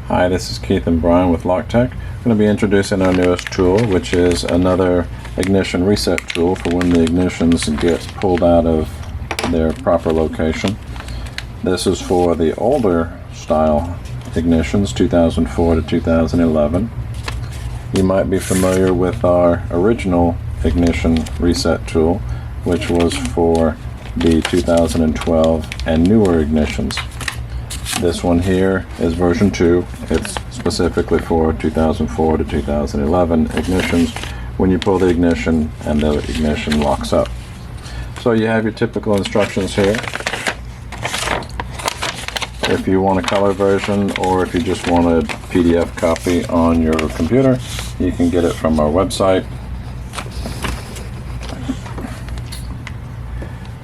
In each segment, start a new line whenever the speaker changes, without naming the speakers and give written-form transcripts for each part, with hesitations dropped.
Hi, this is Keith and Brian with LockTech. I'm going to be introducing our newest tool, which is another ignition reset tool for when the ignitions get pulled out of their proper location. This is for the older style ignitions, 2004 to 2011. You might be familiar with our original ignition reset tool, which was for the 2012 and newer ignitions. This one here is version 2. It's specifically for 2004 to 2011 ignitions when you pull the ignition and the ignition locks up. So you have your typical instructions here. If you want a color version or if you just want a PDF copy on your computer, you can get it from our website.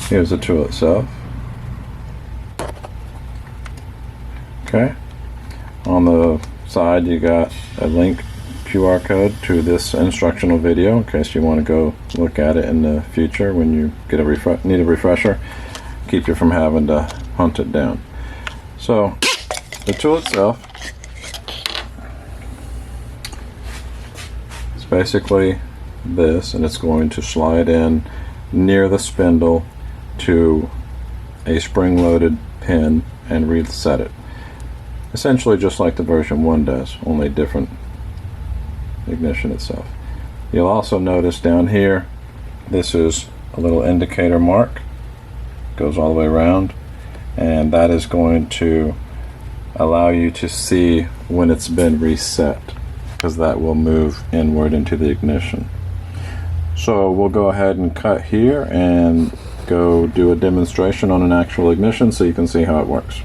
Here's the tool itself. Okay, on the side you got a link QR code to this instructional video in case you want to go look at it in the future when you get need a refresher, keep you from having to hunt it down. So the tool itself is basically this, and it's going to slide in near the spindle to a spring-loaded pin and reset it. Essentially just like the version 1 does, only different ignition itself. You'll also notice down here, this is a little indicator mark, goes all the way around, and that is going to allow you to see when it's been reset, because that will move inward into the ignition. So we'll go ahead and cut here and go do a demonstration on an actual ignition so you can see how it works.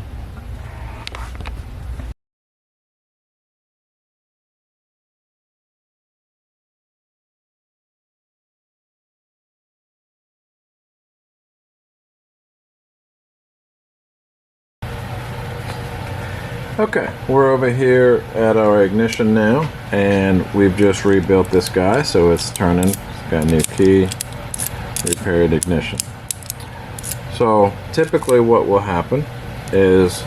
Okay, we're over here at our ignition now, and we've just rebuilt this guy so it's turning. It's got a new key, repaired ignition. So typically what will happen is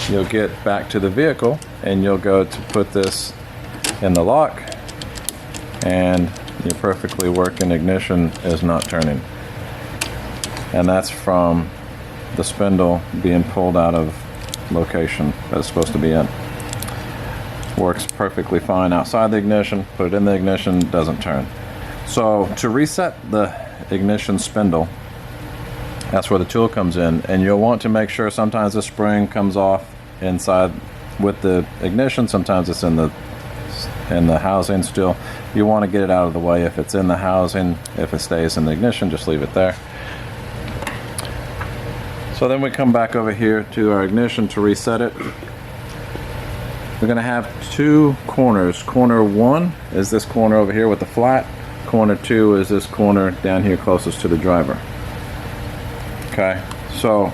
you'll get back to the vehicle and you'll go to put this in the lock, and your perfectly working ignition is not turning. And that's from the spindle being pulled out of location that it's supposed to be in. Works perfectly fine outside the ignition, put it in the ignition, doesn't turn. So to reset the ignition spindle, that's where the tool comes in, and you'll want to make sure sometimes the spring comes off inside with the ignition, sometimes it's in the housing still. You want to get it out of the way if it's in the housing. If it stays in the ignition, just leave it there. So then we come back over here to our ignition to reset it. We're going to have two corners. Corner 1 is this corner over here with the flat. Corner 2 is this corner down here closest to the driver. Okay, so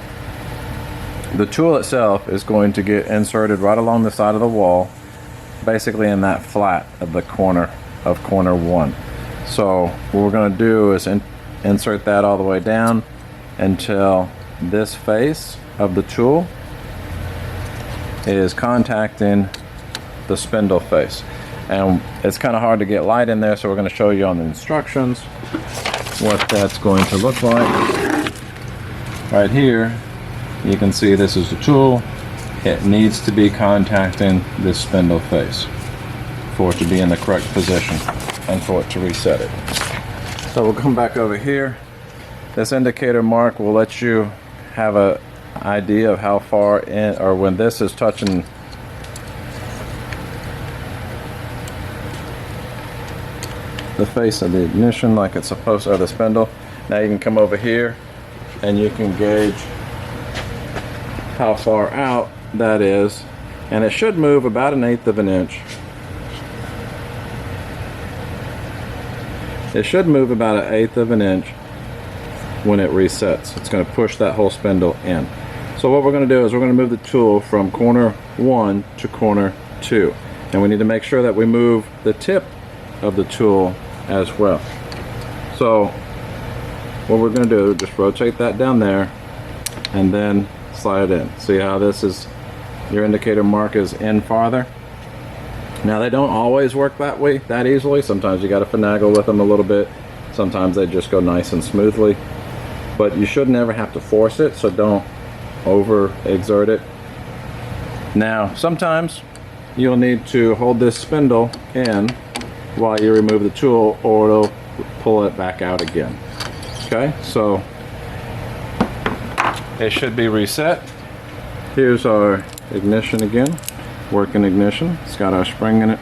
the tool itself is going to get inserted right along the side of the wall, basically in that flat of the corner of corner 1. So what we're going to do is insert that all the way down until this face of the tool is contacting the spindle face. And it's kind of hard to get light in there, so we're going to show you on the instructions what that's going to look like. Right here you can see this is the tool. It needs to be contacting this spindle face for it to be in the correct position and for it to reset it. So we'll come back over here. This indicator mark will let you have an idea of how far in, or when this is touching the face of the ignition like it's supposed to, or the spindle. Now you can come over here and you can gauge how far out that is, and it should move about 1/8 of an inch. It should move about 1/8 of an inch when it resets. It's going to push that whole spindle in. So what we're going to do is we're going to move the tool from corner 1 to corner 2, and we need to make sure that we move the tip of the tool as well. So what we're going to do is just rotate that down there and then slide it in. See how this is Your indicator markers in farther. Now they don't always work that easily. Sometimes you got to finagle with them a little bit. Sometimes they just go nice and smoothly. But you should never have to force it, so don't over exert it. Now sometimes you'll need to hold this spindle in while you remove the tool, or it'll pull it back out again. Okay, so it should be reset. Here's our ignition again, working ignition. It's got our spring in it.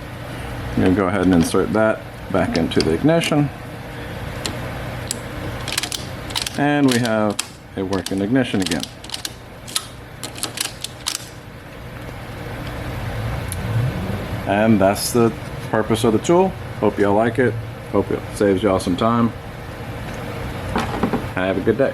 I'm going to go ahead and insert that back into the ignition. And we have a working ignition again. And that's the purpose of the tool. Hope y'all like it. Hope it saves y'all some time. Have a good day.